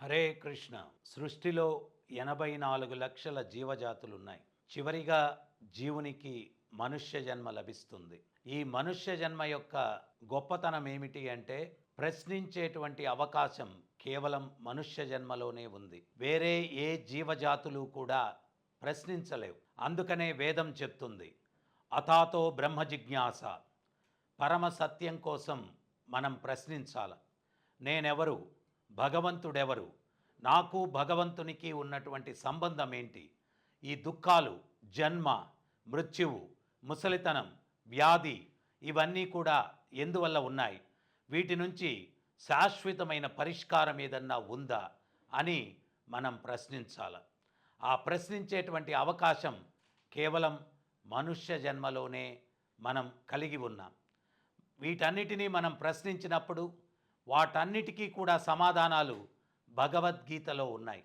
హరే కృష్ణ. సృష్టిలో 84 లక్షల జీవజాతులున్నాయి. చివరిగా జీవునికి మనుష్య జన్మ లభిస్తుంది. ఈ మనుష్య జన్మ యొక్క గొప్పతనం ఏమిటి అంటే ప్రశ్నించేటువంటి అవకాశం కేవలం మనుష్య జన్మలోనే ఉంది. వేరే ఏ జీవజాతులు కూడా ప్రశ్నించలేవు. అందుకనే వేదం చెప్తుంది, అథాతో బ్రహ్మ జిజ్ఞాస. పరమ సత్యం కోసం మనం ప్రశ్నించాలి. నేనెవరు, భగవంతుడెవరు, నాకు భగవంతునికి ఉన్నటువంటి సంబంధం ఏంటి, ఈ దుఃఖాలు, జన్మ, మృత్యువు, ముసలితనం, వ్యాధి ఇవన్నీ కూడా ఎందువల్ల ఉన్నాయి, వీటి నుంచి శాశ్వతమైన పరిష్కారం ఏదన్నా ఉందా అని మనం ప్రశ్నించాలి. ఆ ప్రశ్నించేటువంటి అవకాశం కేవలం మనుష్య జన్మలోనే మనం కలిగి ఉన్నాం. వీటన్నిటినీ మనం ప్రశ్నించినప్పుడు వాటన్నిటికీ కూడా సమాధానాలు భగవద్గీతలో ఉన్నాయి.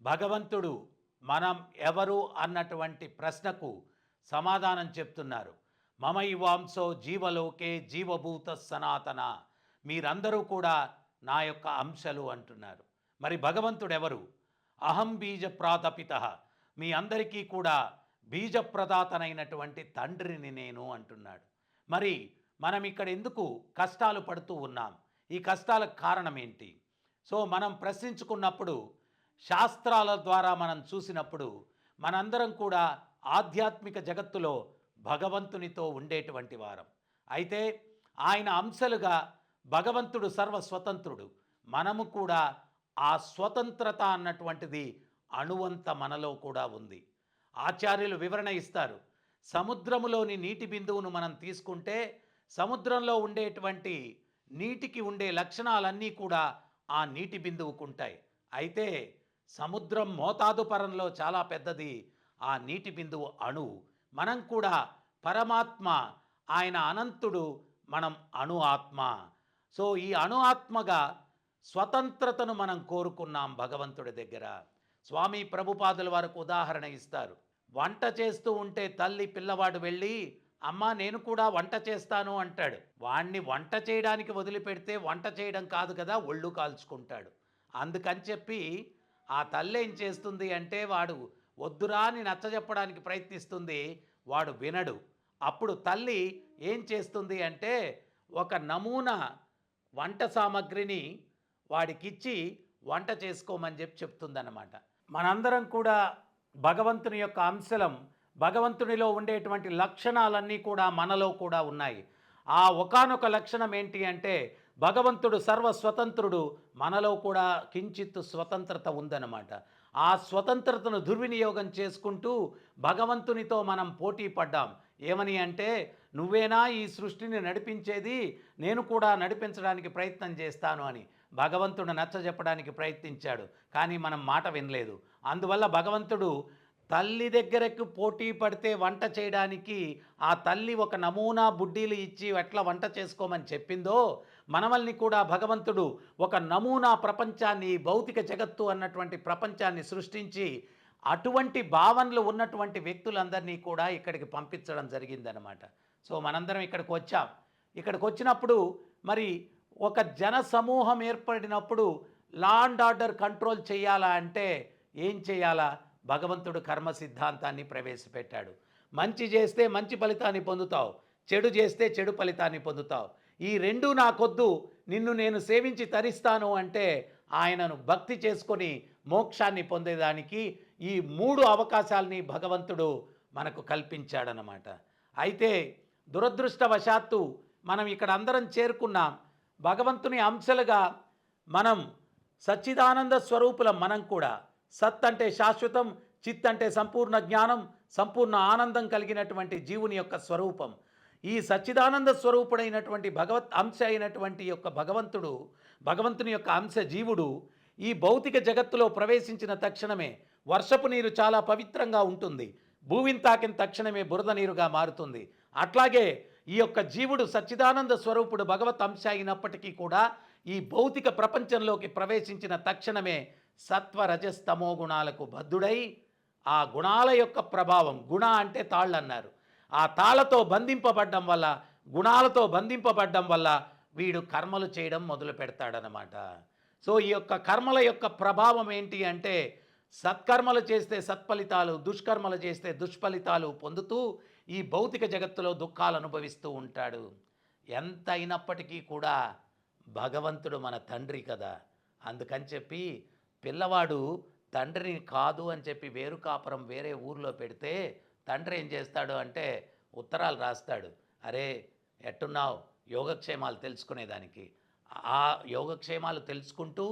భగవంతుడు మనం ఎవరు అన్నటువంటి ప్రశ్నకు సమాధానం చెప్తున్నారు. మమైవాంసో జీవలోకే జీవభూత సనాతన, మీరందరూ కూడా నా యొక్క అంశలు అంటున్నారు. మరి భగవంతుడు ఎవరు? అహం బీజ ప్రాతపిత, మీ అందరికీ కూడా బీజప్రదాతనైనటువంటి తండ్రిని నేను అంటున్నాడు. మరి మనం ఇక్కడ ఎందుకు కష్టాలు పడుతూ ఉన్నాం? ఈ కష్టాలకు కారణం ఏంటి? సో మనం ప్రశ్నించుకున్నప్పుడు, శాస్త్రాల ద్వారా మనం చూసినప్పుడు మనందరం కూడా ఆధ్యాత్మిక జగత్తులో భగవంతునితో ఉండేటువంటి వారం. అయితే ఆయన అంశలుగా భగవంతుడు సర్వస్వతంత్రుడు. మనము కూడా ఆ స్వతంత్రత అన్నటువంటిది అణువంత మనలో కూడా ఉంది. ఆచార్యులు వివరణ ఇస్తారు. సముద్రములోని నీటి బిందువును మనం తీసుకుంటే సముద్రంలో ఉండేటువంటి నీటికి ఉండే లక్షణాలన్నీ కూడా ఆ నీటి బిందువుకు ఉంటాయి. అయితే సముద్రం మోతాదు పరంలో చాలా పెద్దది ఆ నీటి బిందువు అణువు. మనం కూడా పరమాత్మ, ఆయన అనంతుడు, మనం అణు ఆత్మ. సో ఈ అణు ఆత్మగా స్వతంత్రతను మనం కోరుకున్నాం భగవంతుడి దగ్గర. స్వామి ప్రభుపాదుల వారికి ఉదాహరణ ఇస్తారు. వంట చేస్తూ ఉంటే తల్లి పిల్లవాడు వెళ్ళి, అమ్మా నేను కూడా వంట చేస్తాను అంటాడు. వాణ్ణి వంట చేయడానికి వదిలిపెడితే వంట చేయడం కాదు కదా, ఒళ్ళు కాల్చుకుంటాడు. అందుకని చెప్పి ఆ తల్లి ఏం చేస్తుంది అంటే, వాడు వద్దురా అని నచ్చజెప్పడానికి ప్రయత్నిస్తుంది, వాడు వినడు. అప్పుడు తల్లి ఏం చేస్తుంది అంటే, ఒక నమూనా వంట సామాగ్రిని వాడికిచ్చి వంట చేసుకోమని చెప్తుందన్నమాట. మనందరం కూడా భగవంతుని యొక్క అంశలం. భగవంతునిలో ఉండేటువంటి లక్షణాలన్నీ కూడా మనలో కూడా ఉన్నాయి. ఆ ఒకానొక లక్షణం ఏంటి అంటే, భగవంతుడు సర్వస్వతంత్రుడు, మనలో కూడా కించిత్ స్వతంత్రత ఉందన్నమాట. ఆ స్వతంత్రతను దుర్వినియోగం చేసుకుంటూ భగవంతునితో మనం పోటీ పడ్డాం. ఏమని అంటే, నువ్వేనా ఈ సృష్టిని నడిపించేది, నేను కూడా నడిపించడానికి ప్రయత్నం చేస్తాను అని భగవంతుడు నచ్చజెప్పడానికి ప్రయత్నించాడు. కానీ మనం మాట వినలేదు. అందువల్ల భగవంతుడు తల్లి దగ్గరకు పోటీ పడితే వంట చేయడానికి ఆ తల్లి ఒక నమూనా బుడ్డీలు ఇచ్చి ఎట్లా వంట చేసుకోమని చెప్పిందో, మనవల్ని కూడా భగవంతుడు ఒక నమూనా ప్రపంచాన్ని, భౌతిక జగత్తు అన్నటువంటి ప్రపంచాన్ని సృష్టించి అటువంటి భావనలు ఉన్నటువంటి వ్యక్తులందరినీ కూడా ఇక్కడికి పంపించడం జరిగిందనమాట. సో మనందరం ఇక్కడికి వచ్చాం. ఇక్కడికి వచ్చినప్పుడు మరి ఒక జన సమూహం ఏర్పడినప్పుడు లా అండ్ ఆర్డర్ కంట్రోల్ చేయాలా అంటే ఏం చేయాలా? భగవంతుడు కర్మ సిద్ధాంతాన్ని ప్రవేశపెట్టాడు. మంచి చేస్తే మంచి ఫలితాన్ని పొందుతావు, చెడు చేస్తే చెడు ఫలితాన్ని పొందుతావు. ఈ రెండూ నాకొద్దు, నిన్ను నేను సేవించి తరిస్తాను అంటే ఆయనను భక్తి చేసుకొని మోక్షాన్ని పొందేదానికి ఈ 3 అవకాశాలని భగవంతుడు మనకు కల్పించాడనమాట. అయితే దురదృష్టవశాత్తు మనం ఇక్కడ అందరం చేరుకున్నాం. భగవంతుని అంశలుగా మనం సచ్చిదానంద స్వరూపులం. మనం కూడా సత్ అంటే శాశ్వతం, చిత్ అంటే సంపూర్ణ జ్ఞానం, సంపూర్ణ ఆనందం కలిగినటువంటి జీవుని యొక్క స్వరూపం. ఈ సచ్చిదానంద స్వరూపుడైనటువంటి భగవత్ అంశ అయినటువంటి యొక్క భగవంతుడు, భగవంతుని యొక్క అంశ జీవుడు ఈ భౌతిక జగత్తులో ప్రవేశించిన తక్షణమే వర్షపు నీరు చాలా పవిత్రంగా ఉంటుంది, భూమిని తాకిన తక్షణమే బురద నీరుగా మారుతుంది. అట్లాగే ఈ యొక్క జీవుడు సచ్చిదానంద స్వరూపుడు భగవత్ అంశ అయినప్పటికీ కూడా ఈ భౌతిక ప్రపంచంలోకి ప్రవేశించిన తక్షణమే సత్వ రజస్తమో గుణాలకు బద్ధుడై ఆ గుణాల యొక్క ప్రభావం, గుణ అంటే తాళ్ళు అన్నారు, ఆ తాళ్లతో బంధింపబడ్డం వల్ల, గుణాలతో బంధింపబడ్డం వల్ల వీడు కర్మలు చేయడం మొదలు పెడతాడనమాట. సో ఈ యొక్క కర్మల యొక్క ప్రభావం ఏంటి అంటే సత్కర్మలు చేస్తే సత్ఫలితాలు, దుష్కర్మలు చేస్తే దుష్ఫలితాలు పొందుతూ ఈ భౌతిక జగత్తులో దుఃఖాలు అనుభవిస్తూ ఉంటాడు. ఎంత అయినప్పటికీ కూడా భగవంతుడు మన తండ్రి కదా, అందుకని చెప్పి పిల్లవాడు తండ్రిని కాదు అని చెప్పి వేరు కాపురం వేరే ఊర్లో పెడితే తండ్రి ఏం చేస్తాడు అంటే ఉత్తరాలు రాస్తాడు. అరే ఎట్టున్నావు, యోగక్షేమాలు తెలుసుకునేదానికి. ఆ యోగక్షేమాలు తెలుసుకుంటూ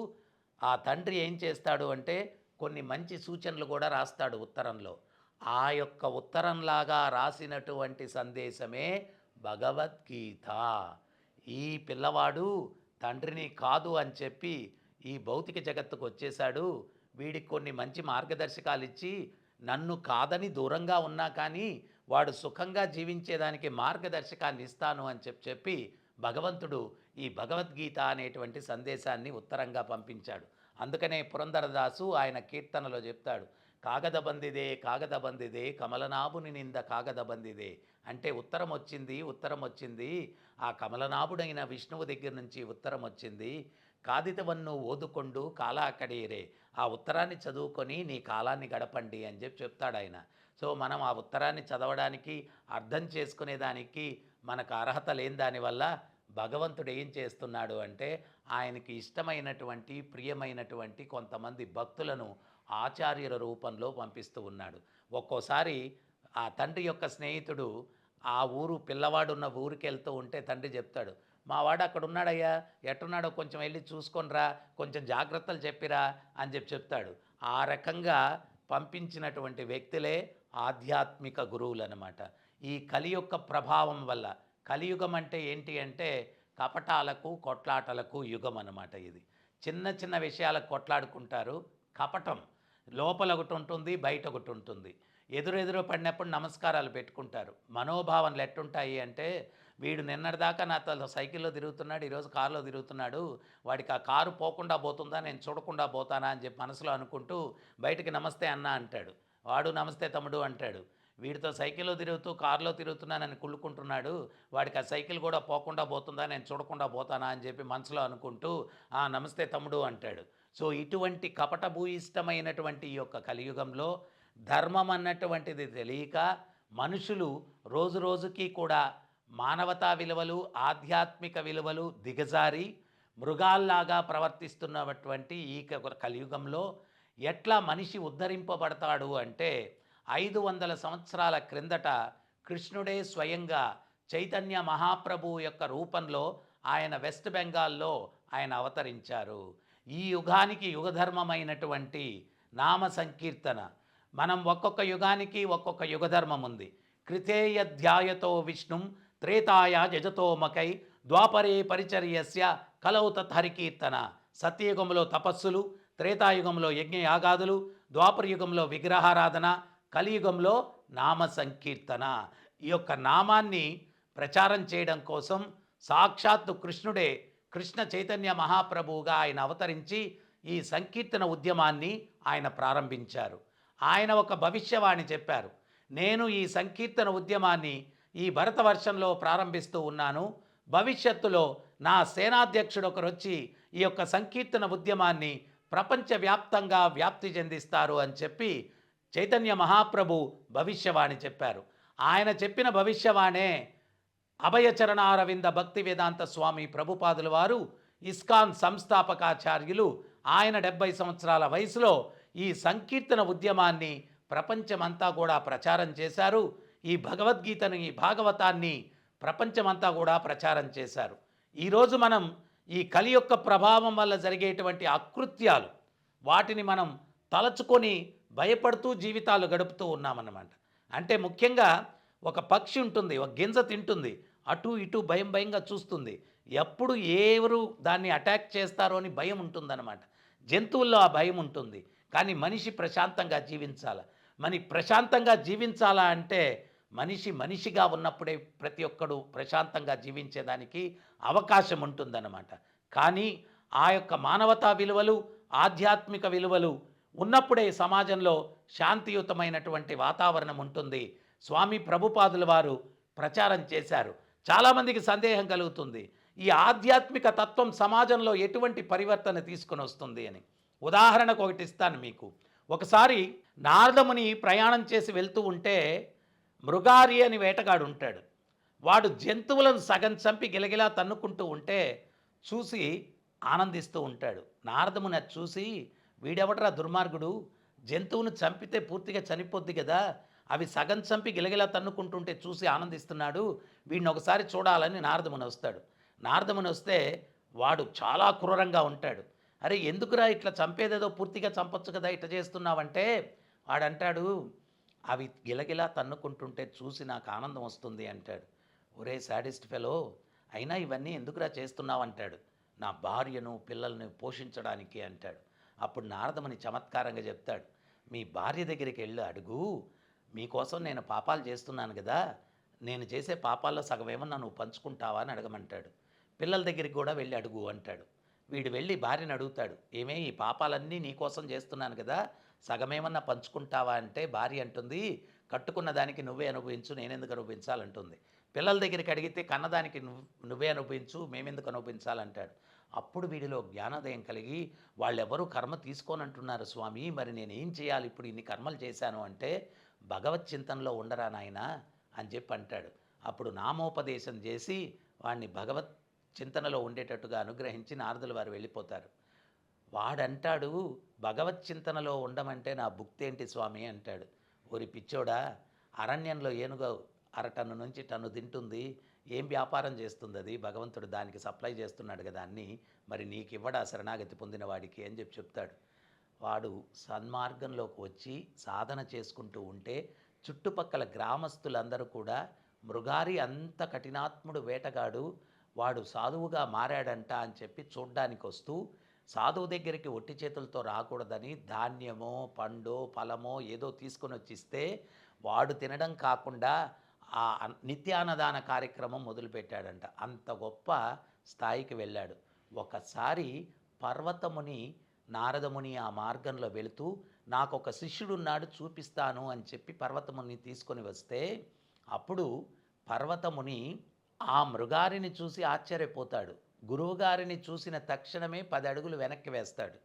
ఆ తండ్రి ఏం చేస్తాడు అంటే కొన్ని మంచి సూచనలు కూడా రాస్తాడు ఉత్తరంలో. ఆ యొక్క ఉత్తరంలాగా రాసినటువంటి సందేశమే భగవద్గీత. ఈ పిల్లవాడు తండ్రిని కాదు అని చెప్పి ఈ భౌతిక జగత్తుకు వచ్చేశాడు, వీడికి కొన్ని మంచి మార్గదర్శకాలు ఇచ్చి నన్ను కాదని దూరంగా ఉన్నా కానీ వాడు సుఖంగా జీవించేదానికి మార్గదర్శకాన్ని ఇస్తాను అని చెప్పి భగవంతుడు ఈ భగవద్గీత అనేటువంటి సందేశాన్ని ఉత్తరంగా పంపించాడు. అందుకనే పురంధరదాసు ఆయన కీర్తనలో చెప్తాడు, కాగదబందిదే కాగదబందిదే కమలనాభుని నింద కాగదబందిదే. అంటే ఉత్తరం వచ్చింది, ఆ కమలనాభుడైన విష్ణువు దగ్గర నుంచి ఉత్తరం వచ్చింది, కాదితవన్ను ఓదుకొండు కాలా కడీరే, ఆ ఉత్తరాన్ని చదువుకొని నీ కాలాన్ని గడపండి అని చెప్తాడు ఆయన. సో మనం ఆ ఉత్తరాన్ని చదవడానికి అర్థం చేసుకునేదానికి మనకు అర్హత లేని దానివల్ల భగవంతుడు ఏం చేస్తున్నాడు అంటే ఆయనకి ఇష్టమైనటువంటి ప్రియమైనటువంటి కొంతమంది భక్తులను ఆచార్యుల రూపంలో పంపిస్తూ ఉన్నాడు. ఒక్కోసారి ఆ తండ్రి యొక్క స్నేహితుడు ఆ పిల్లవాడున్న ఊరికి వెళ్తూ ఉంటే తండ్రి చెప్తాడు, మా వాడు అక్కడ ఉన్నాడయ్యా, ఎట్టున్నాడో కొంచెం వెళ్ళి చూసుకొనిరా, కొంచెం జాగ్రత్తలు చెప్పిరా అని చెప్తాడు. ఆ రకంగా పంపించినటువంటి వ్యక్తులే ఆధ్యాత్మిక గురువులు అన్నమాట. ఈ కలి యొక్క ప్రభావం వల్ల, కలియుగం అంటే ఏంటి అంటే కపటాలకు కొట్లాటలకు యుగం అన్నమాట. ఇది చిన్న చిన్న విషయాలకు కొట్లాడుకుంటారు. కపటం లోపల ఒకటి ఉంటుంది, బయట ఒకటి ఉంటుంది. ఎదురెదురు పడినప్పుడు నమస్కారాలు పెట్టుకుంటారు. మనోభావనలు ఎట్టుంటాయి అంటే వీడు నిన్నటిదాకా నాతో సైకిల్లో తిరుగుతున్నాడు, ఈరోజు కారులో తిరుగుతున్నాడు, వాడికి ఆ కారు పోకుండా పోతుందా, నేను చూడకుండా పోతానా అని చెప్పి మనసులో అనుకుంటూ బయటికి నమస్తే అన్న అంటాడు, వాడు నమస్తే తమ్ముడు అంటాడు. వీడితో సైకిల్లో తిరుగుతూ కారులో తిరుగుతున్నానని కుళ్ళుకుంటున్నాడు, వాడికి ఆ సైకిల్ కూడా పోకుండా పోతుందా, నేను చూడకుండా పోతానా అని చెప్పి మనసులో అనుకుంటూ నమస్తే తమ్ముడు అంటాడు. సో ఇటువంటి కపటభూయిష్టమైనటువంటి ఈ యొక్క కలియుగంలో ధర్మం అన్నటువంటిది తెలియక మనుషులు రోజు రోజుకి కూడా మానవతా విలువలు, ఆధ్యాత్మిక విలువలు దిగజారి మృగాల్లాగా ప్రవర్తిస్తున్నటువంటి ఈ కలియుగంలో ఎట్లా మనిషి ఉద్ధరింపబడతాడు అంటే 500 సంవత్సరాల క్రిందట కృష్ణుడే స్వయంగా చైతన్య మహాప్రభువు యొక్క రూపంలో ఆయన వెస్ట్ బెంగాల్లో ఆయన అవతరించారు. ఈ యుగానికి యుగధర్మమైనటువంటి నామ సంకీర్తన. మనం ఒక్కొక్క యుగానికి ఒక్కొక్క యుగధర్మం ఉంది. కృతేయధ్యాయతో విష్ణుం త్రేతాయ జజతో మకై ద్వాపరే పరిచర్యస్య కలౌ తత్హరికీర్తన. సత్యయుగంలో తపస్సులు, త్రేతాయుగంలో యజ్ఞయాగాదులు, ద్వాపరయుగంలో విగ్రహారాధన, కలియుగంలో నామ సంకీర్తన. ఈ యొక్క నామాన్ని ప్రచారం చేయడం కోసం సాక్షాత్తు కృష్ణుడే కృష్ణ చైతన్య మహాప్రభువుగా ఆయన అవతరించి ఈ సంకీర్తన ఉద్యమాన్ని ఆయన ప్రారంభించారు. ఆయన ఒక భవిష్యవాణి చెప్పారు, నేను ఈ సంకీర్తన ఉద్యమాన్ని ఈ భరతవర్షంలో ప్రారంభిస్తూ ఉన్నాను, భవిష్యత్తులో నా సేనాధ్యక్షుడు ఒకరు వచ్చి ఈ యొక్క సంకీర్తన ఉద్యమాన్ని ప్రపంచవ్యాప్తంగా వ్యాప్తి చెందిస్తారు అని చెప్పి చైతన్య మహాప్రభు భవిష్యవాణి చెప్పారు. ఆయన చెప్పిన భవిష్యవాణే అభయచరణారవింద భక్తి వేదాంత స్వామి ప్రభుపాదుల వారు, ఇస్కాన్ సంస్థాపకాచార్యులు. ఆయన 70 సంవత్సరాల వయసులో ఈ సంకీర్తన ఉద్యమాన్ని ప్రపంచమంతా కూడా ప్రచారం చేశారు. ఈ భగవద్గీతను, ఈ భాగవతాన్ని ప్రపంచమంతా కూడా ప్రచారం చేశారు. ఈరోజు మనం ఈ కలి యొక్క ప్రభావం వల్ల జరిగేటువంటి అకృత్యాలు, వాటిని మనం తలచుకొని భయపడుతూ జీవితాలు గడుపుతూ ఉన్నామన్నమాట. అంటే ముఖ్యంగా ఒక పక్షి ఉంటుంది, ఒక గింజ తింటుంది, అటు ఇటు భయం భయంగా చూస్తుంది. ఎప్పుడు ఎవరు దాన్ని అటాక్ చేస్తారో అని భయం ఉంటుందన్నమాట. జంతువుల్లో ఆ భయం ఉంటుంది. కానీ మనిషి ప్రశాంతంగా జీవించాలి. ప్రశాంతంగా జీవించాలా అంటే మనిషిగా ఉన్నప్పుడే ప్రతి ఒక్కడు ప్రశాంతంగా జీవించేదానికి అవకాశం ఉంటుందన్నమాట. కానీ ఆ యొక్క మానవతా విలువలు, ఆధ్యాత్మిక విలువలు ఉన్నప్పుడే సమాజంలో శాంతియుతమైనటువంటి వాతావరణం ఉంటుంది. స్వామి ప్రభుపాదుల వారు ప్రచారం చేశారు. చాలామందికి సందేహం కలుగుతుంది, ఈ ఆధ్యాత్మిక తత్వం సమాజంలో ఎటువంటి పరివర్తన తీసుకొని వస్తుంది అని. ఉదాహరణకు ఒకటి ఇస్తాను మీకు. ఒకసారి నారదముని ప్రయాణం చేసి వెళ్తూ ఉంటే మృగారి అని వేటగాడు ఉంటాడు. వాడు జంతువులను సగం చంపి గిలగిలా తన్నుకుంటూ ఉంటే చూసి ఆనందిస్తూ ఉంటాడు. నారదముని అది చూసి, వీడెవడరా దుర్మార్గుడు, జంతువును చంపితే పూర్తిగా చనిపోద్ది కదా, అవి సగం చంపి గిలగిలా తన్నుకుంటుంటే చూసి ఆనందిస్తున్నాడు, వీడిని ఒకసారి చూడాలని నారదముని వస్తాడు. నారదముని వస్తే వాడు చాలా క్రూరంగా ఉంటాడు. అరే ఎందుకురా ఇట్లా చంపేదేదో పూర్తిగా చంపొచ్చు కదా, ఇట్లా చేస్తున్నావంటే వాడంటాడు, అవి గిలగిలా తన్నుకుంటుంటే చూసి నాకు ఆనందం వస్తుంది అంటాడు. ఒరే సాడిస్ట్ ఫెలో, అయినా ఇవన్నీ ఎందుకురా చేస్తున్నావు అంటాడు. నా భార్యను పిల్లల్ని పోషించడానికి అంటాడు. అప్పుడు నారదముని చమత్కారంగా చెప్తాడు, మీ భార్య దగ్గరికి వెళ్ళి అడుగు, మీకోసం నేను పాపాలు చేస్తున్నాను కదా, నేను చేసే పాపాల్లో సగం ఏమన్నా నువ్వు పంచుకుంటావా అని అడగమంటాడు. పిల్లల దగ్గరికి కూడా వెళ్ళి అడుగు అంటాడు. వీడు వెళ్ళి భార్యను అడుగుతాడు, ఏమే ఈ పాపాలన్నీ నీకోసం చేస్తున్నాను కదా, సగమేమన్నా పంచుకుంటావా అంటే భార్య అంటుంది, కట్టుకున్న దానికి నువ్వే అనుభవించు, నేనెందుకు అనుభవించాలంటుంది. పిల్లల దగ్గరికి అడిగితే కన్నదానికి నువ్వే అనుభవించు, మేమెందుకు అనుభవించాలంటాడు. అప్పుడు వీడిలో జ్ఞానోదయం కలిగి, వాళ్ళెవరూ కర్మ తీసుకోనంటున్నారు స్వామి, మరి నేనేం చేయాలి, ఇప్పుడు ఇన్ని కర్మలు చేశాను అంటే, భగవత్ చింతనలో ఉండరా నాయనా అని చెప్పి అంటాడు. అప్పుడు నామోపదేశం చేసి వాడిని భగవత్ చింతనలో ఉండేటట్టుగా అనుగ్రహించి నారదుల వారు వెళ్ళిపోతారు. వాడంటాడు, భగవత్ చింతనలో ఉండమంటే నా భుక్తేంటి స్వామి అంటాడు. ఓరి పిచ్చోడా, అరణ్యంలో ఏనుగు అరటన్ను నుంచి టన్ను తింటుంది, ఏం వ్యాపారం చేస్తుంది అది, భగవంతుడు దానికి సప్లై చేస్తున్నాడు కదా అన్నీ, మరి నీకు ఇవ్వడా శరణాగతి పొందిన వాడికి అని చెప్పి చెప్తాడు. వాడు సన్మార్గంలోకి వచ్చి సాధన చేసుకుంటూ ఉంటే చుట్టుపక్కల గ్రామస్తులందరూ కూడా, మృగారి అంత కఠినాత్ముడు వేటగాడు, వాడు సాధువుగా మారాడంట అని చెప్పి చూడ్డానికి వస్తూ, సాధువు దగ్గరికి ఒట్టి చేతులతో రాకూడదని ధాన్యమో పండో ఫలమో ఏదో తీసుకొని వచ్చిస్తే వాడు తినడం కాకుండా ఆ నిత్యాన్నదాన కార్యక్రమం మొదలుపెట్టాడంట. అంత గొప్ప స్థాయికి వెళ్ళాడు. ఒకసారి పర్వతముని నారదముని ఆ మార్గంలో వెళుతూ, నాకు ఒక శిష్యుడున్నాడు చూపిస్తాను అని చెప్పి పర్వతముని తీసుకొని వస్తే, అప్పుడు పర్వతముని ఆ మృగారిని చూసి ఆశ్చర్యపోతాడు. గురువుగారిని చూసిన తక్షణమే 10 అడుగులు వెనక్కి వేస్తాడు.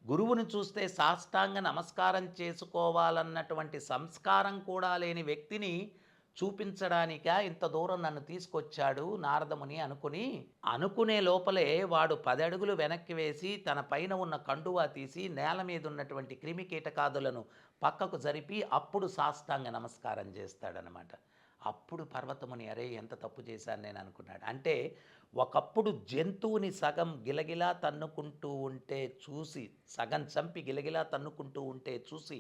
గురువును చూస్తే సాష్టాంగ నమస్కారం చేసుకోవాలన్నటువంటి సంస్కారం కూడా లేని వ్యక్తిని చూపించడానిక ఇంత దూరం నన్ను తీసుకొచ్చాడు నారదముని అనుకునే లోపలే వాడు 10 అడుగులు వెనక్కి వేసి తన పైన ఉన్న కండువా తీసి నేల మీద ఉన్నటువంటి క్రిమి కీటకాదులను పక్కకు జరిపి అప్పుడు సాష్టాంగ నమస్కారం చేస్తాడనమాట. అప్పుడు పర్వతముని అరే ఎంత తప్పు చేశాను నేను అనుకున్నాడు. అంటే ఒకప్పుడు జంతువుని సగం గిలగిలా తన్నుకుంటూ ఉంటే చూసి, సగం చంపి గిలగిలా తన్నుకుంటూ ఉంటే చూసి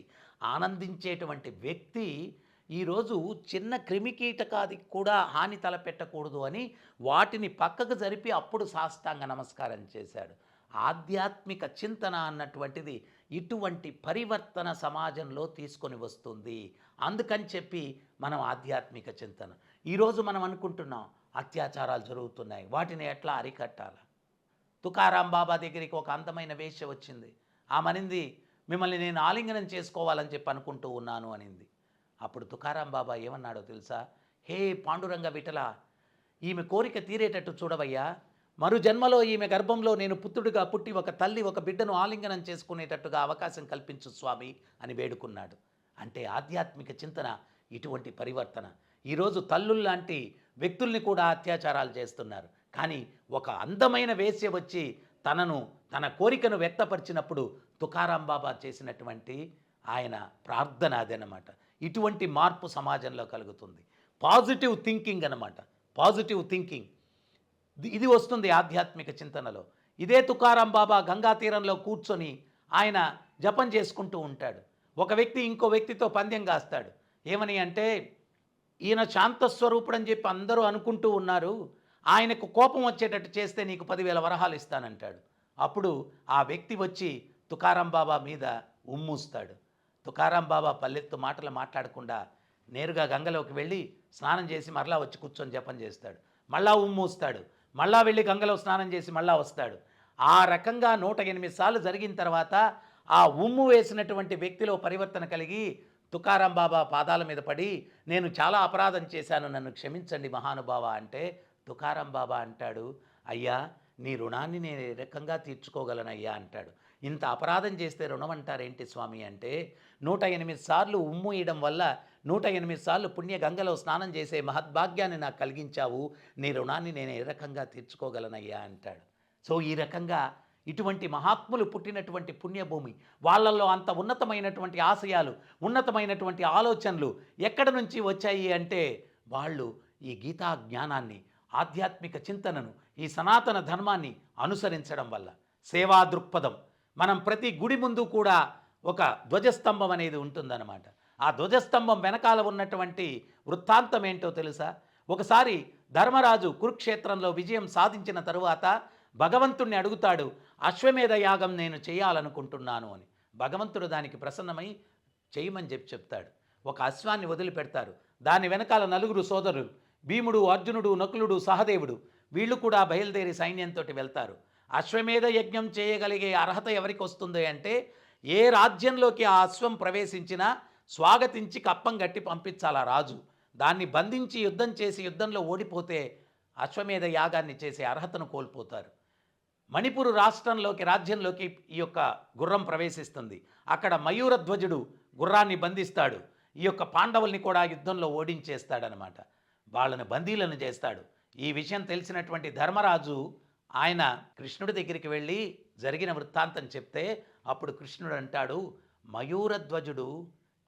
ఆనందించేటువంటి వ్యక్తి ఈరోజు చిన్న క్రిమికీటకాదికి కూడా హాని తలపెట్టకూడదు అని వాటిని పక్కకు జరిపి అప్పుడు సాష్టాంగ నమస్కారం చేశాడు. ఆధ్యాత్మిక చింతన అన్నటువంటిది ఇటువంటి పరివర్తన సమాజంలో తీసుకొని వస్తుంది. అందుకని చెప్పి మనం ఆధ్యాత్మిక చింతన, ఈరోజు మనం అనుకుంటున్నాం అత్యాచారాలు జరుగుతున్నాయి, వాటిని ఎట్లా అరికట్టాలి. తుకారాం బాబా దగ్గరికి ఒక అందమైన వేశ్య వచ్చింది. ఆమనింది, మిమ్మల్ని నేను ఆలింగనం చేసుకోవాలని చెప్పి అనుకుంటూ ఉన్నాను అనింది. అప్పుడు తుకారాం బాబా ఏమన్నాడో తెలుసా, హే పాండురంగ విఠల, ఈమె కోరిక తీరేటట్టు చూడవయ్యా, మరు జన్మలో ఈమె గర్భంలో నేను పుత్రుడిగా పుట్టి ఒక తల్లి ఒక బిడ్డను ఆలింగనం చేసుకునేటట్టుగా అవకాశం కల్పించు స్వామి అని వేడుకున్నాడు. అంటే ఆధ్యాత్మిక చింతన ఇటువంటి పరివర్తన. ఈరోజు తల్లుల్లాంటి వ్యక్తుల్ని కూడా అత్యాచారాలు చేస్తున్నారు. కానీ ఒక అందమైన వేశ్య వచ్చి తన కోరికను వ్యక్తపరిచినప్పుడు తుకారాం బాబా చేసినటువంటి ఆయన ప్రార్థన అదనమాట. ఇటువంటి మార్పు సమాజంలో కలుగుతుంది. పాజిటివ్ థింకింగ్ అన్నమాట. పాజిటివ్ థింకింగ్ ఇది వస్తుంది ఆధ్యాత్మిక చింతనలో. ఇదే తుకారాం బాబా గంగా తీరంలో కూర్చొని ఆయన జపం చేసుకుంటూ ఉంటాడు. ఒక వ్యక్తి ఇంకో వ్యక్తితో పందెం కాస్తాడు. ఏమని అంటే, ఈయన శాంతస్వరూపుడు అని చెప్పి అందరూ అనుకుంటూ ఉన్నారు, ఆయనకు కోపం వచ్చేటట్టు చేస్తే నీకు 10,000 వరహాలు ఇస్తానంటాడు. అప్పుడు ఆ వ్యక్తి వచ్చి తుకారాం బాబా మీద ఉమ్మూస్తాడు. తుకారాం బాబా పల్లెత్తు మాటలు మాట్లాడకుండా నేరుగా గంగలోకి వెళ్ళి స్నానం చేసి మరలా వచ్చి కూర్చొని జపం చేస్తాడు. మళ్ళా ఉమ్మూస్తాడు. మళ్ళా వెళ్ళి గంగలో స్నానం చేసి మళ్ళా వస్తాడు. ఆ రకంగా 108 సార్లు జరిగిన తర్వాత ఆ ఉమ్ము వేసినటువంటి వ్యక్తిలో పరివర్తన కలిగి తుకారాం బాబా పాదాల మీద పడి, నేను చాలా అపరాధం చేశాను, నన్ను క్షమించండి మహానుభావ అంటే తుకారాం బాబా అంటాడు, అయ్యా నీ రుణాన్ని నేను ఏ రకంగా తీర్చుకోగలనయ్యా అంటాడు. ఇంత అపరాధం చేస్తే రుణం అంటారేంటి స్వామి అంటే, 108 సార్లు ఉమ్మూయడం వల్ల 108 సార్లు పుణ్య గంగలో స్నానం చేసే మహద్భాగ్యాన్ని నాకు కలిగించావు. నీ రుణాన్ని నేను ఏ రకంగా తీర్చుకోగలనయ్యా అంటాడు. సో ఈ రకంగా ఇటువంటి మహాత్ములు పుట్టినటువంటి పుణ్యభూమి, వాళ్ళల్లో అంత ఉన్నతమైనటువంటి ఆశయాలు, ఉన్నతమైనటువంటి ఆలోచనలు ఎక్కడి నుంచి వచ్చాయి అంటే, వాళ్ళు ఈ గీతా జ్ఞానాన్ని, ఆధ్యాత్మిక చింతనను, ఈ సనాతన ధర్మాన్ని అనుసరించడం వల్ల. సేవా దృక్పథం, మనం ప్రతి గుడి ముందు కూడా ఒక ధ్వజస్తంభం అనేది ఉంటుందన్నమాట. ఆ ధ్వజస్తంభం వెనకాల ఉన్నటువంటి వృత్తాంతం ఏంటో తెలుసా? ఒకసారి ధర్మరాజు కురుక్షేత్రంలో విజయం సాధించిన తరువాత భగవంతుణ్ణి అడుగుతాడు, అశ్వమేధ యాగం నేను చేయాలనుకుంటున్నాను అని. భగవంతుడు దానికి ప్రసన్నమై చేయమని చెప్తాడు. ఒక అశ్వాన్ని వదిలిపెడతారు. దాని వెనకాల నలుగురు సోదరులు, భీముడు, అర్జునుడు, నకులుడు, సహదేవుడు, వీళ్ళు కూడా బయలుదేరి సైన్యంతో వెళ్తారు. అశ్వమేధ యజ్ఞం చేయగలిగే అర్హత ఎవరికి వస్తుంది అంటే, ఏ రాజ్యంలోకి ఆ అశ్వం ప్రవేశించినా స్వాగతించి కప్పం గట్టి పంపించాలా రాజు. దాన్ని బంధించి యుద్ధం చేసి యుద్ధంలో ఓడిపోతే అశ్వమేధ యాగాన్ని చేసే అర్హతను కోల్పోతారు. మణిపూర్ రాజ్యంలోకి ఈ యొక్క గుర్రం ప్రవేశిస్తుంది. అక్కడ మయూరధ్వజుడు గుర్రాన్ని బంధిస్తాడు. ఈ యొక్క పాండవుల్ని కూడా యుద్ధంలో ఓడించేస్తాడనమాట. వాళ్ళని బందీలను చేస్తాడు. ఈ విషయం తెలిసినటువంటి ధర్మరాజు ఆయన కృష్ణుడి దగ్గరికి వెళ్ళి జరిగిన వృత్తాంతం చెప్తే, అప్పుడు కృష్ణుడు అంటాడు, మయూరధ్వజుడు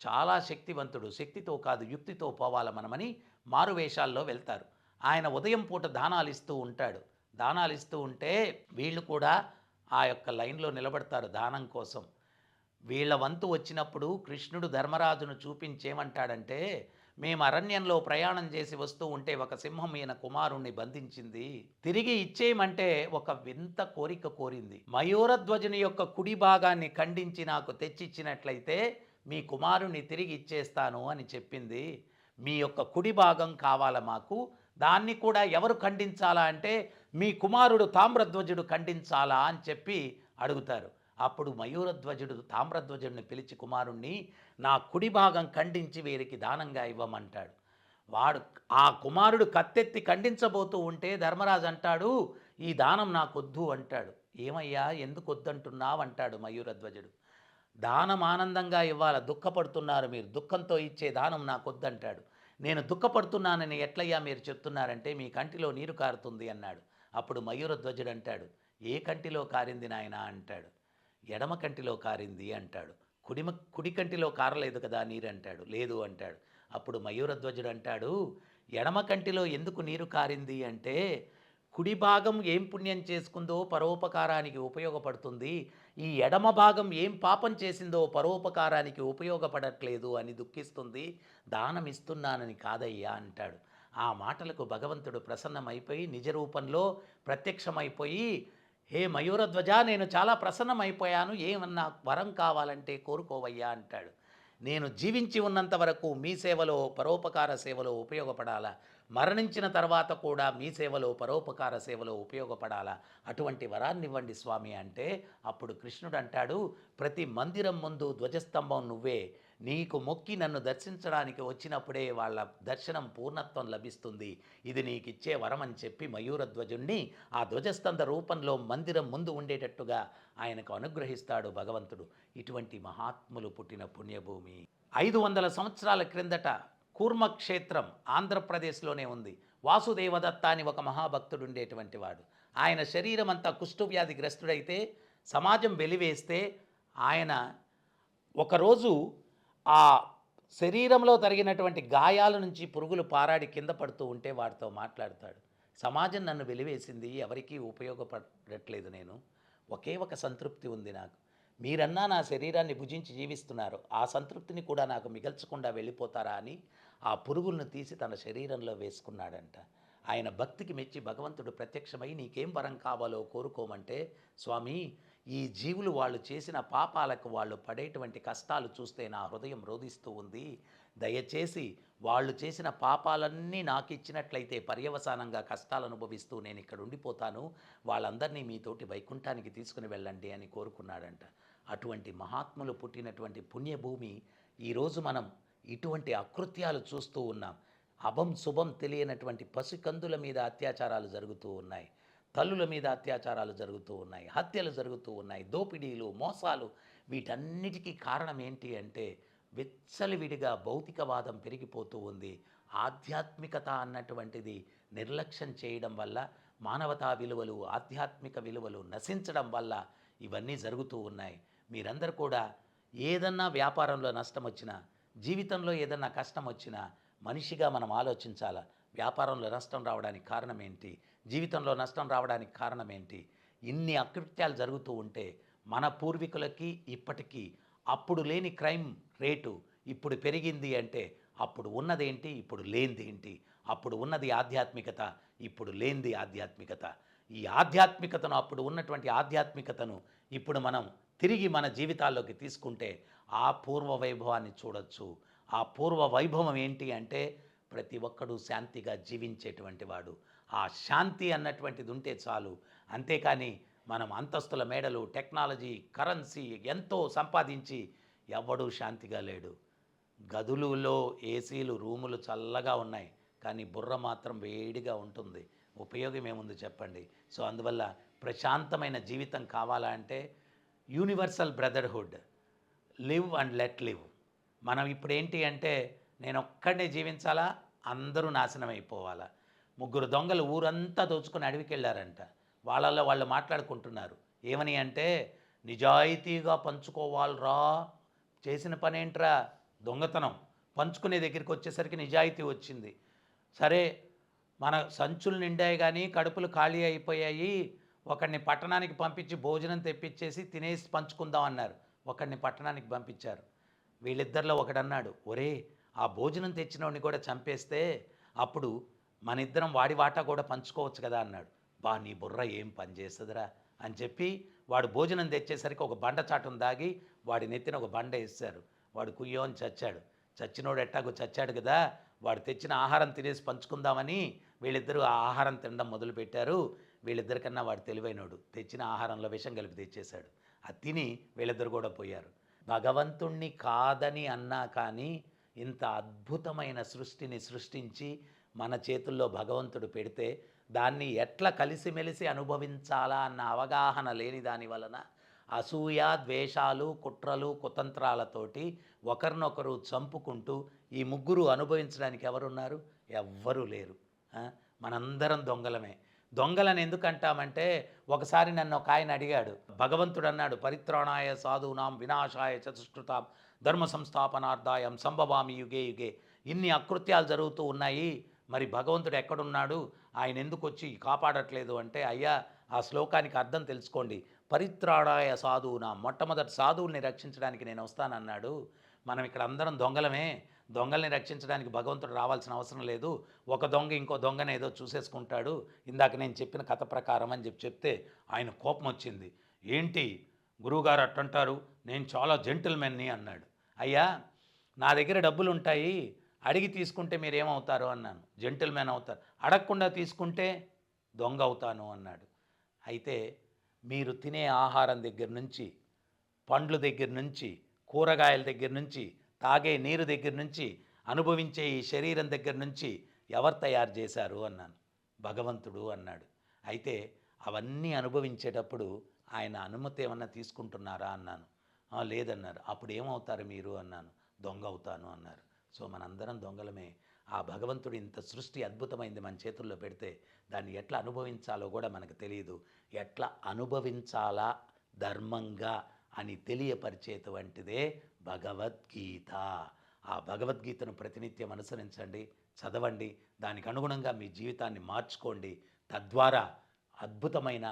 చాలా శక్తివంతుడు, శక్తితో కాదు యుక్తితో పోవాల మనమని మారువేషాల్లో వెళ్తారు. ఆయన ఉదయం పూట దానాలు ఇస్తూ ఉంటాడు. దానాలు ఇస్తూ ఉంటే వీళ్ళు కూడా ఆ యొక్క లైన్లో నిలబడతారు దానం కోసం. వీళ్ళ వంతు వచ్చినప్పుడు కృష్ణుడు ధర్మరాజును చూపించేమంటాడంటే, మేము అరణ్యంలో ప్రయాణం చేసి వస్తూ ఉంటే ఒక సింహం ఈయన కుమారుణ్ణి బంధించింది, తిరిగి ఇచ్చేయమంటే ఒక వింత కోరిక కోరింది. మయూరధ్వజుని యొక్క కుడి భాగాన్ని ఖండించి నాకు తెచ్చిచ్చినట్లయితే మీ కుమారుణ్ణి తిరిగి ఇచ్చేస్తాను అని చెప్పింది. మీ యొక్క కుడి భాగం కావాల మాకు, దాన్ని కూడా ఎవరు ఖండించాలా అంటే మీ కుమారుడు తామ్రధ్వజుడు ఖండించాలా అని చెప్పి అడుగుతారు. అప్పుడు మయూరధ్వజుడు తామ్రధ్వజుడిని పిలిచి కుమారుణ్ణి నా కుడి భాగం ఖండించి వీరికి దానంగా ఇవ్వమంటాడు. ఆ కుమారుడు కత్తెత్తి ఖండించబోతూ ఉంటే ధర్మరాజు అంటాడు, ఈ దానం నాకొద్దు అంటాడు. ఏమయ్యా ఎందుకు వద్దంటున్నావు అంటాడు మయూరధ్వజుడు. దానం ఆనందంగా ఇవ్వాల, దుఃఖపడుతున్నారు మీరు, దుఃఖంతో ఇచ్చే దానం నాకొద్దంటాడు. నేను దుఃఖపడుతున్నానని ఎట్లయ్యా మీరు చెప్తున్నారంటే మీ కంటిలో నీరు కారుతుంది అన్నాడు. అప్పుడు మయూరధ్వజుడు అంటాడు, ఏ కంటిలో కారింది నాయన అంటాడు. ఎడమ కంటిలో కారింది అంటాడు. కుడి కంటిలో కారలేదు కదా నీరు అంటాడు. లేదు అంటాడు. అప్పుడు మయూరధ్వజుడు అంటాడు, ఎడమ కంటిలో ఎందుకు నీరు కారింది అంటే, కుడి భాగం ఏం పుణ్యం చేసుకుందో పరోపకారానికి ఉపయోగపడుతుంది, ఈ ఎడమ భాగం ఏం పాపం చేసిందో పరోపకారానికి ఉపయోగపడట్లేదు అని దుఃఖిస్తుంది, దానం ఇస్తున్నానని కాదయ్యా అంటాడు. ఆ మాటలకు భగవంతుడు ప్రసన్నమైపోయి నిజ రూపంలో ప్రత్యక్షమైపోయి, హే మయూరధ్వజ, నేను చాలా ప్రసన్నమైపోయాను, ఏమన్నా వరం కావాలంటే కోరుకోవయ్యా అంటాడు. నేను జీవించి ఉన్నంత వరకు మీ సేవలో పరోపకార సేవలో ఉపయోగపడాలా, మరణించిన తర్వాత కూడా మీ సేవలో పరోపకార సేవలో ఉపయోగపడాలా, అటువంటి వరాన్ని ఇవ్వండి స్వామి అంటే, అప్పుడు కృష్ణుడు అంటాడు, ప్రతి మందిరం ముందు ధ్వజస్తంభం నువ్వే, నీకు మొక్కి నన్ను దర్శించడానికి వచ్చినప్పుడే వాళ్ళ దర్శనం పూర్ణత్వం లభిస్తుంది, ఇది నీకు ఇచ్చే వరం అని చెప్పి మయూరధ్వజుణ్ణి ఆ ధ్వజస్తంభ రూపంలో మందిరం ముందు ఉండేటట్టుగా ఆయనకు అనుగ్రహిస్తాడు భగవంతుడు. ఇటువంటి మహాత్ములు పుట్టిన పుణ్యభూమి. 500 సంవత్సరాల క్రిందట కూర్మక్షేత్రం ఆంధ్రప్రదేశ్లోనే ఉంది. వాసుదేవదత్త అని ఒక మహాభక్తుడు ఉండేటువంటి వాడు. ఆయన శరీరం అంతా కుష్ఠవ్యాధిగ్రస్తుడైతే సమాజం వెలివేస్తే ఆయన ఒకరోజు ఆ శరీరంలో తరిగినటువంటి గాయాల నుంచి పురుగులు పారాడి కింద పడుతూ ఉంటే వాడితో మాట్లాడతాడు. సమాజం నన్ను వెలివేసింది, ఎవరికీ ఉపయోగపడట్లేదు, నేను ఒకే ఒక సంతృప్తి ఉంది నాకు, మీరన్నా నా శరీరాన్ని భుజించి జీవిస్తున్నారు, ఆ సంతృప్తిని కూడా నాకు మిగల్చకుండా వెళ్ళిపోతారా అని ఆ పురుగులను తీసి తన శరీరంలో వేసుకున్నాడంట. ఆయన భక్తికి మెచ్చి భగవంతుడు ప్రత్యక్షమై నీకేం వరం కావాలో కోరుకోమంటే, స్వామి ఈ జీవులు వాళ్ళు చేసిన పాపాలకు వాళ్ళు పడేటువంటి కష్టాలు చూస్తే నా హృదయం రోధిస్తూ ఉంది, దయచేసి వాళ్ళు చేసిన పాపాలన్నీ నాకు ఇచ్చినట్లయితే పర్యవసానంగా కష్టాలు అనుభవిస్తూ నేను ఇక్కడ ఉండిపోతాను, వాళ్ళందరినీ మీతోటి వైకుంఠానికి తీసుకుని వెళ్ళండి అని కోరుకున్నాడంట. అటువంటి మహాత్ములు పుట్టినటువంటి పుణ్యభూమి. ఈరోజు మనం ఇటువంటి అకృత్యాలు చూస్తూ ఉన్నాం. అభం శుభం తెలియనటువంటి పసికందుల మీద అత్యాచారాలు జరుగుతూ ఉన్నాయి. తల్లుల మీద అత్యాచారాలు జరుగుతూ ఉన్నాయి, హత్యలు జరుగుతూ ఉన్నాయి, దోపిడీలు, మోసాలు. వీటన్నిటికీ కారణం ఏంటి అంటే విచ్చలవిడిగా భౌతికవాదం పెరిగిపోతూ ఉంది. ఆధ్యాత్మికత అన్నటువంటిది నిర్లక్ష్యం చేయడం వల్ల మానవతా విలువలు, ఆధ్యాత్మిక విలువలు నశించడం వల్ల ఇవన్నీ జరుగుతూ ఉన్నాయి. మీరందరూ కూడా ఏదన్నా వ్యాపారంలో నష్టం వచ్చినా, జీవితంలో ఏదన్నా కష్టం వచ్చినా మనిషిగా మనం ఆలోచించాలా. వ్యాపారంలో నష్టం రావడానికి కారణం ఏంటి? జీవితంలో నష్టం రావడానికి కారణం ఏంటి? ఇన్ని అకృత్యాలు జరుగుతూ ఉంటే మన పూర్వీకులకి ఇప్పటికీ అప్పుడు లేని క్రైమ్ రేటు ఇప్పుడు పెరిగింది అంటే అప్పుడు ఉన్నదేంటి, ఇప్పుడు లేనిదేంటి? అప్పుడు ఉన్నది ఆధ్యాత్మికత, ఇప్పుడు లేనిది ఆధ్యాత్మికత. ఈ ఆధ్యాత్మికతను, అప్పుడు ఉన్నటువంటి ఆధ్యాత్మికతను ఇప్పుడు మనం తిరిగి మన జీవితాల్లోకి తీసుకుంటే ఆ పూర్వ వైభవాన్ని చూడొచ్చు. ఆ పూర్వ వైభవం ఏంటి అంటే ప్రతి ఒక్కడూ శాంతిగా జీవించేటువంటి వాడు. ఆ శాంతి అన్నటువంటిది ఉంటే చాలు. అంతేకాని మనం అంతస్తుల మేడలు, టెక్నాలజీ, కరెన్సీ ఎంతో సంపాదించి ఎవ్వడూ శాంతిగా లేడు. గదులలో ఏసీలు, రూములు చల్లగా ఉన్నాయి, కానీ బుర్ర మాత్రం వేడిగా ఉంటుంది. ఉపయోగం ఏముంది చెప్పండి? సో అందువల్ల ప్రశాంతమైన జీవితం కావాలంటే universal brotherhood, live and let live. మనం ఇప్పుడు ఏంటి అంటే నేను ఒక్కడే జీవించాలా, అందరూ నాశనం అయిపోవాలా. ముగ్గురు దొంగలు ఊరంతా దోచుకుని అడవికి వెళ్ళారంట. వాళ్ళల్లో వాళ్ళు మాట్లాడుకుంటున్నారు. ఏమని అంటే, నిజాయితీగా పంచుకోవాలరా, చేసిన పనేంట్రా దొంగతనం, పంచుకునే దగ్గరికి వచ్చేసరికి నిజాయితీ వచ్చింది. సరే మన సంచులు నిండాయి కానీ కడుపులు ఖాళీ అయిపోయాయి, ఒకడిని పట్టణానికి పంపించి భోజనం తెప్పించేసి తినేసి పంచుకుందాం అన్నారు. ఒకడిని పట్టణానికి పంపించారు. వీళ్ళిద్దరిలో ఒకడన్నాడు, ఒరే ఆ భోజనం తెచ్చినోడిని కూడా చంపేస్తే అప్పుడు మన ఇద్దరం వాడి వాటా కూడా పంచుకోవచ్చు కదా అన్నాడు. బా నీ బుర్ర ఏం పని చేస్తుందిరా అని చెప్పి వాడు భోజనం తెచ్చేసరికి ఒక బండ చాటును దాగి వాడి నెత్తిన ఒక బండ వేశారు. వాడు కుయ్యో అని చచ్చాడు. చచ్చినోడు ఎట్టాగో చచ్చాడు కదా, వాడు తెచ్చిన ఆహారం తినేసి పంచుకుందామని వీళ్ళిద్దరూ ఆ ఆహారం తినడం మొదలుపెట్టారు. వీళ్ళిద్దరికన్నా వాడు తెలివైనోడు, తెచ్చిన ఆహారంలో విషం కలిపి తెచ్చేశాడు. అది తిని వీళ్ళిద్దరు కూడా పోయారు. భగవంతుణ్ణి కాదని అన్నా కానీ ఇంత అద్భుతమైన సృష్టిని సృష్టించి మన చేతుల్లో భగవంతుడు పెడితే దాన్ని ఎట్లా కలిసిమెలిసి అనుభవించాలా అన్న అవగాహన లేని దాని వలన అసూయ, ద్వేషాలు, కుట్రలు, కుతంత్రాలతోటి ఒకరినొకరు చంపుకుంటూ ఈ ముగ్గురు అనుభవించడానికి ఎవరున్నారు? ఎవ్వరూ లేరు. మనందరం దొంగలమే. దొంగలని ఎందుకు అంటామంటే, ఒకసారి నన్ను ఒక ఆయన అడిగాడు. భగవంతుడు అన్నాడు, పరిత్రాణాయ సాధూనాం వినాశాయ చతుష్కృతాం ధర్మ సంస్థాపనార్థాయం సంభవామి యుగే యుగే. ఇన్ని అకృత్యాలు జరుగుతూ ఉన్నాయి, మరి భగవంతుడు ఎక్కడున్నాడు, ఆయన ఎందుకు వచ్చి కాపాడట్లేదు అంటే, అయ్యా ఆ శ్లోకానికి అర్థం తెలుసుకోండి. పరిత్రాణాయ సాధూనాం, మొట్టమొదటి సాధువుల్ని రక్షించడానికి నేను వస్తానన్నాడు. మనం ఇక్కడ అందరం దొంగలమే. దొంగల్ని రక్షించడానికి భగవంతుడు రావాల్సిన అవసరం లేదు. ఒక దొంగ ఇంకో దొంగని ఏదో చూసేసుకుంటాడు, ఇందాక నేను చెప్పిన కథ ప్రకారం అని చెప్తే ఆయన కోపం వచ్చింది. ఏంటి గురువుగారు అట్టంటారు, నేను చాలా జెంటిల్మెన్ని అన్నాడు. అయ్యా నా దగ్గర డబ్బులు ఉంటాయి, అడిగి తీసుకుంటే మీరేమవుతారు అన్నాను. జెంటిల్మెన్ అవుతారు. అడగకుండా తీసుకుంటే దొంగ అవుతాను అన్నాడు. అయితే మీరు తినే ఆహారం దగ్గర నుంచి, పండ్ల దగ్గర నుంచి, కూరగాయల దగ్గర నుంచి, తాగే నీరు దగ్గర నుంచి, అనుభవించే ఈ శరీరం దగ్గర నుంచి ఎవరు తయారు చేశారు అన్నాను. భగవంతుడు అన్నాడు. అయితే అవన్నీ అనుభవించేటప్పుడు ఆయన అనుమతి ఏమన్నా తీసుకుంటున్నారా అన్నాను. లేదన్నారు. అప్పుడు ఏమవుతారు మీరు అన్నాను. దొంగ అవుతాను అన్నారు. సో మనందరం దొంగలమే. ఆ భగవంతుడు ఇంత సృష్టి అద్భుతమైంది మన చేతుల్లో పెడితే దాన్ని ఎట్లా అనుభవించాలో కూడా మనకు తెలియదు. ఎట్లా అనుభవించాలా ధర్మంగా అని తెలియపరిచేటువంటిదే భగవద్గీత. ఆ భగవద్గీతను ప్రతినిత్యం అనుసరించండి, చదవండి, దానికి అనుగుణంగా మీ జీవితాన్ని మార్చుకోండి. తద్వారా అద్భుతమైన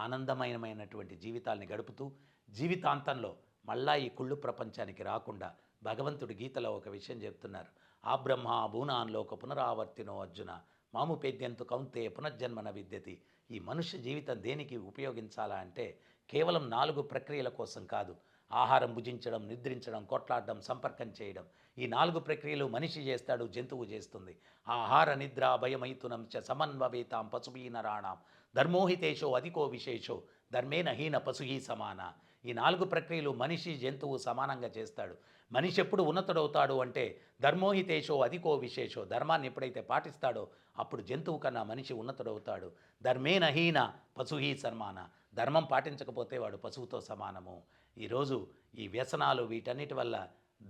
ఆనందమయమైనటువంటి జీవితాల్ని గడుపుతూ జీవితాంతంలో మళ్ళా ఈ కుళ్ళు ప్రపంచానికి రాకుండా భగవంతుడి గీతలో ఒక విషయం చెప్తున్నారు. ఆ బ్రహ్మ భూనాన్లోక పునరావర్తినో అర్జున మాముపేద్యంతు కౌంతే పునర్జన్మన విద్యతి. ఈ మనుష్య జీవితం దేనికి ఉపయోగించాలా అంటే కేవలం 4 ప్రక్రియల కోసం కాదు. ఆహారం భుజించడం, నిద్రించడం, కొట్లాడడం, సంపర్కం చేయడం. ఈ 4 ప్రక్రియలు మనిషి చేస్తాడు, జంతువు చేస్తుంది. ఆహార నిద్ర భయమైతునం చ సమన్వవేతాం పశుభీనరాణం ధర్మోహితేషో అధికో విశేషో ధర్మేన హీన పశుహీ సమాన. ఈ 4 ప్రక్రియలు మనిషి, జంతువు సమానంగా చేస్తాడు. మనిషి ఎప్పుడు ఉన్నతుడవుతాడు అంటే ధర్మోహితేషో అధికో విశేషో. ధర్మాన్ని ఎప్పుడైతే పాటిస్తాడో అప్పుడు జంతువు కన్నా మనిషి ఉన్నతుడవుతాడు. ధర్మేణ హీన పశుహి సన్మాన. ధర్మం పాటించకపోతే వాడు పశువుతో సమానము. ఈరోజు ఈ వ్యసనాలు వీటన్నిటి వల్ల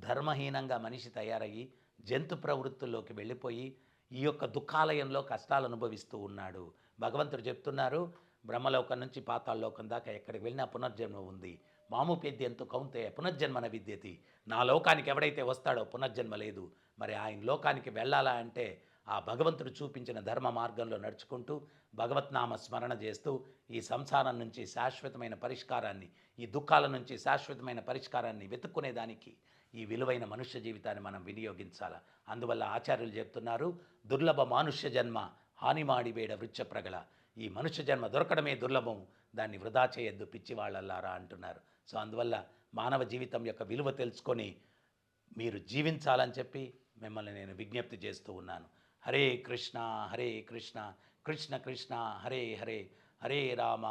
ధర్మహీనంగా మనిషి తయారయ్యి జంతు ప్రవృత్తుల్లోకి వెళ్ళిపోయి ఈ యొక్క దుఃఖాలయంలో కష్టాలు అనుభవిస్తూ ఉన్నాడు. భగవంతుడు చెప్తున్నారు, బ్రహ్మలోకం నుంచి పాతాళలోకం దాకా ఎక్కడికి వెళ్ళినా పునర్జన్మ ఉంది. మాముపేద్యంతో కౌంతేయ పునర్జన్మన విద్యతి. నా లోకానికి ఎవడైతే వస్తాడో పునర్జన్మ లేదు. మరి ఆయన లోకానికి వెళ్ళాలా అంటే ఆ భగవంతుడు చూపించిన ధర్మ మార్గంలో నడుచుకుంటూ భగవత్నామ స్మరణ చేస్తూ ఈ సంసారం నుంచి శాశ్వతమైన పరిష్కారాన్ని, ఈ దుఃఖాల నుంచి శాశ్వతమైన పరిష్కారాన్ని వెతుక్కునేదానికి ఈ విలువైన మనుష్య జీవితాన్ని మనం వినియోగించాలి. అందువల్ల ఆచార్యులు చెప్తున్నారు, దుర్లభ మానుష్య జన్మ హానిమాడివేడ వృక్ష ప్రగల. ఈ మనుష్య జన్మ దొరకడమే దుర్లభం, దాన్ని వృధా చేయొద్దు పిచ్చివాళ్ళల్లారా అంటున్నారు. సో అందువల్ల మానవ జీవితం యొక్క విలువ తెలుసుకొని మీరు జీవించాలని చెప్పి మిమ్మల్ని నేను విజ్ఞప్తి చేస్తూ ఉన్నాను. హరే కృష్ణ హరే కృష్ణ కృష్ణ కృష్ణ హరే హరే, హరే రామ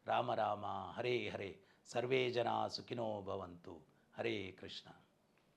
రామ రామ హరే హరే. సర్వే జనా సుఖినో భవంతు. హరే కృష్ణ.